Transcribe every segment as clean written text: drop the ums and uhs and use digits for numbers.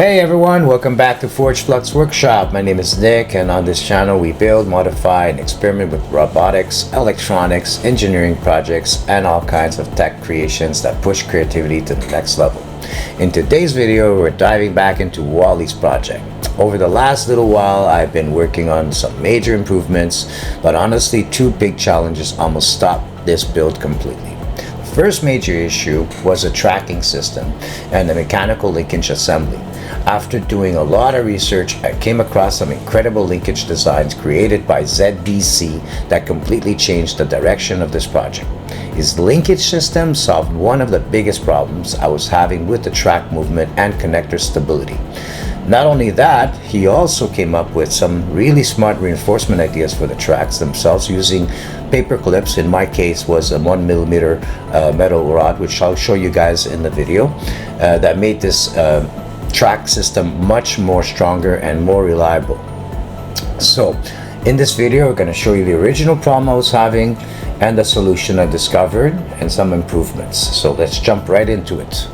Hey everyone, welcome back to Forge Flux Workshop. My name is Nick, and on this channel we build, modify, and experiment with robotics, electronics, engineering projects, and all kinds of tech creations that push creativity to the next level. In today's video, we're diving back into Wally's project. Over the last little while, I've been working on some major improvements, but honestly, two big challenges almost stopped this build completely. First major issue was the tracking system and the mechanical linkage assembly. After doing a lot of research, I came across some incredible linkage designs created by ZDC that completely changed the direction of this project. His linkage system solved one of the biggest problems I was having with the track movement and connector stability. Not only that, he also came up with some really smart reinforcement ideas for the tracks themselves using paper clips. In my case was a 1mm metal rod, which I'll show you guys in the video, that made this track system much more stronger and more reliable. So in this video, we're going to show you the original problem I was having and the solution I discovered and some improvements. So let's jump right into it.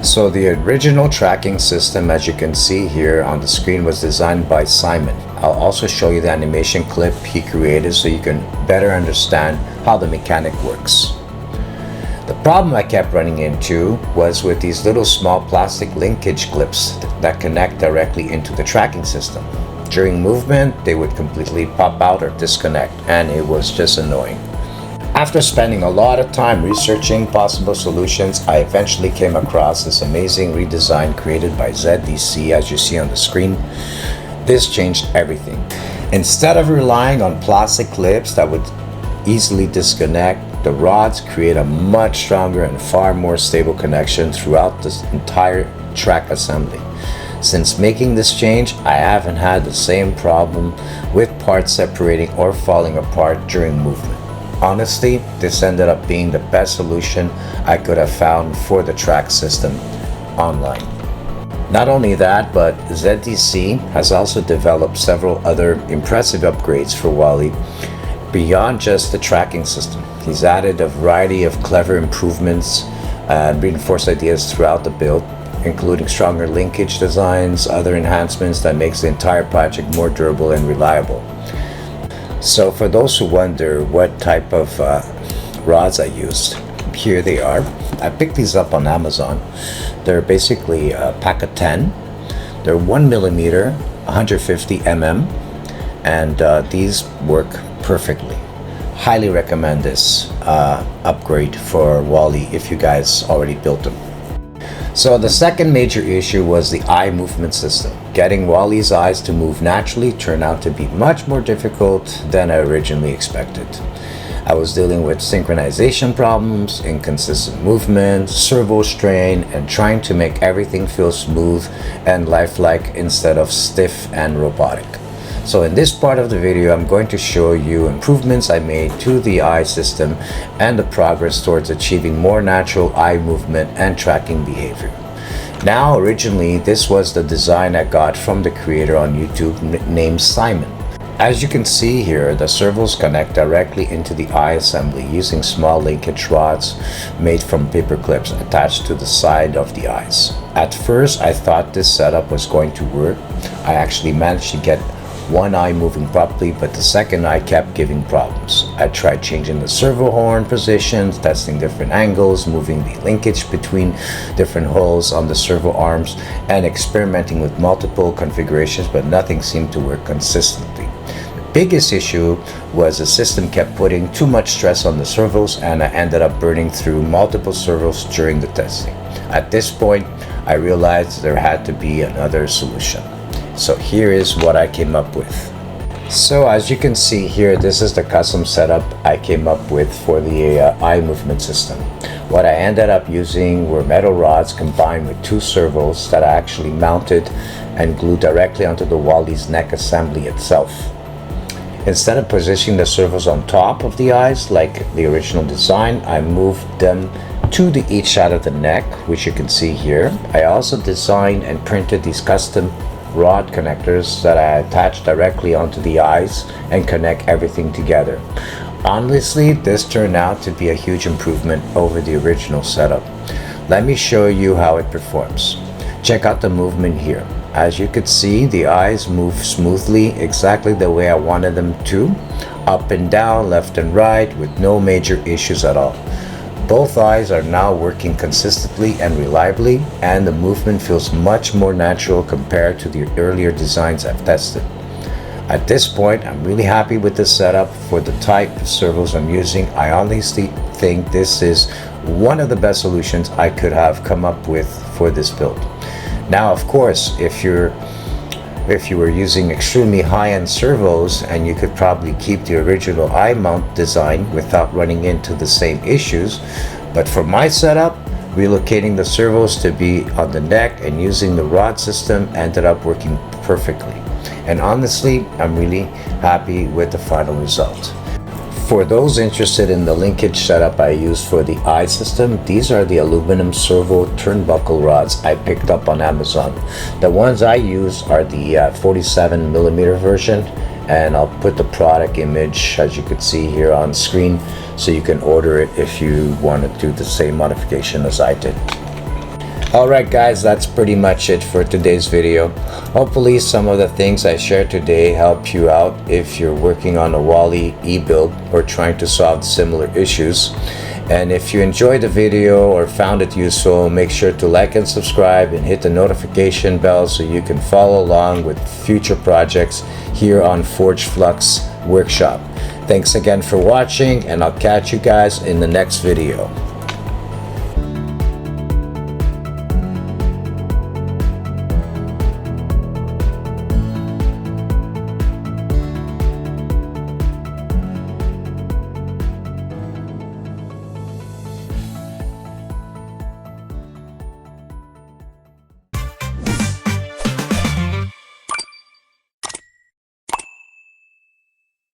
So the original tracking system, as you can see here on the screen, was designed by Simon. I'll also show you the animation clip he created so you can better understand how the mechanic works. The problem I kept running into was with these little small plastic linkage clips that connect directly into the tracking system. During movement, they would completely pop out or disconnect, and it was just annoying. After spending a lot of time researching possible solutions, I eventually came across this amazing redesign created by ZDC, as you see on the screen. This changed everything. Instead of relying on plastic clips that would easily disconnect, the rods create a much stronger and far more stable connection throughout this entire track assembly. Since making this change, I haven't had the same problem with parts separating or falling apart during movement. Honestly, this ended up being the best solution I could have found for the track system online. Not only that, but ZDC has also developed several other impressive upgrades for Wally beyond just the tracking system. He's added a variety of clever improvements and reinforced ideas throughout the build, including stronger linkage designs, other enhancements that makes the entire project more durable and reliable. So for those who wonder what type of rods I used, here they are. I picked these up on Amazon. They're basically a pack of 10. They're 1mm, 150 mm, and these work perfectly. Highly recommend this upgrade for Wally if you guys already built them. So the second major issue was the eye movement system. Getting Wally's eyes to move naturally turned out to be much more difficult than I originally expected. I was dealing with synchronization problems, inconsistent movement, servo strain, and trying to make everything feel smooth and lifelike instead of stiff and robotic. So in this part of the video, I'm going to show you improvements I made to the eye system and the progress towards achieving more natural eye movement and tracking behavior. Now, originally, this was the design I got from the creator on YouTube named Simon. As you can see here, the servos connect directly into the eye assembly using small linkage rods made from paper clips attached to the side of the eyes. At first, I thought this setup was going to work. I actually managed to get one eye moving properly, but the second eye kept giving problems. I tried changing the servo horn positions, testing different angles, moving the linkage between different holes on the servo arms, and experimenting with multiple configurations, but nothing seemed to work consistently. The biggest issue was the system kept putting too much stress on the servos, and I ended up burning through multiple servos during the testing. At this point, I realized there had to be another solution. So here is what I came up with. So as you can see here, this is the custom setup I came up with for the eye movement system. What I ended up using were metal rods combined with two servos that I actually mounted and glued directly onto the Wally's neck assembly itself. Instead of positioning the servos on top of the eyes like the original design, I moved them to each side of the neck, which you can see here. I also designed and printed these custom rod connectors that I attach directly onto the eyes and connect everything together. Honestly, this turned out to be a huge improvement over the original setup. Let me show you how it performs. Check out the movement here. As you could see, the eyes move smoothly, exactly the way I wanted them to, up and down, left and right, with no major issues at all. Both eyes are now working consistently and reliably, and the movement feels much more natural compared to the earlier designs I've tested. At this point, I'm really happy with this setup for the type of servos I'm using. I honestly think this is one of the best solutions I could have come up with for this build. Now, of course, if you were using extremely high-end servos, and you could probably keep the original eye mount design without running into the same issues. But for my setup, relocating the servos to be on the neck and using the rod system ended up working perfectly. And honestly, I'm really happy with the final result. For those interested in the linkage setup I use for the eye system, these are the aluminum servo turnbuckle rods I picked up on Amazon. The ones I use are the 47mm version, and I'll put the product image, as you could see here, on screen, so you can order it if you want to do the same modification as I did. Alright guys, that's pretty much it for today's video. Hopefully some of the things I shared today help you out if you're working on a Wally e-build or trying to solve similar issues. And if you enjoyed the video or found it useful, make sure to like and subscribe and hit the notification bell so you can follow along with future projects here on Forge Flux Workshop. Thanks again for watching, and I'll catch you guys in the next video.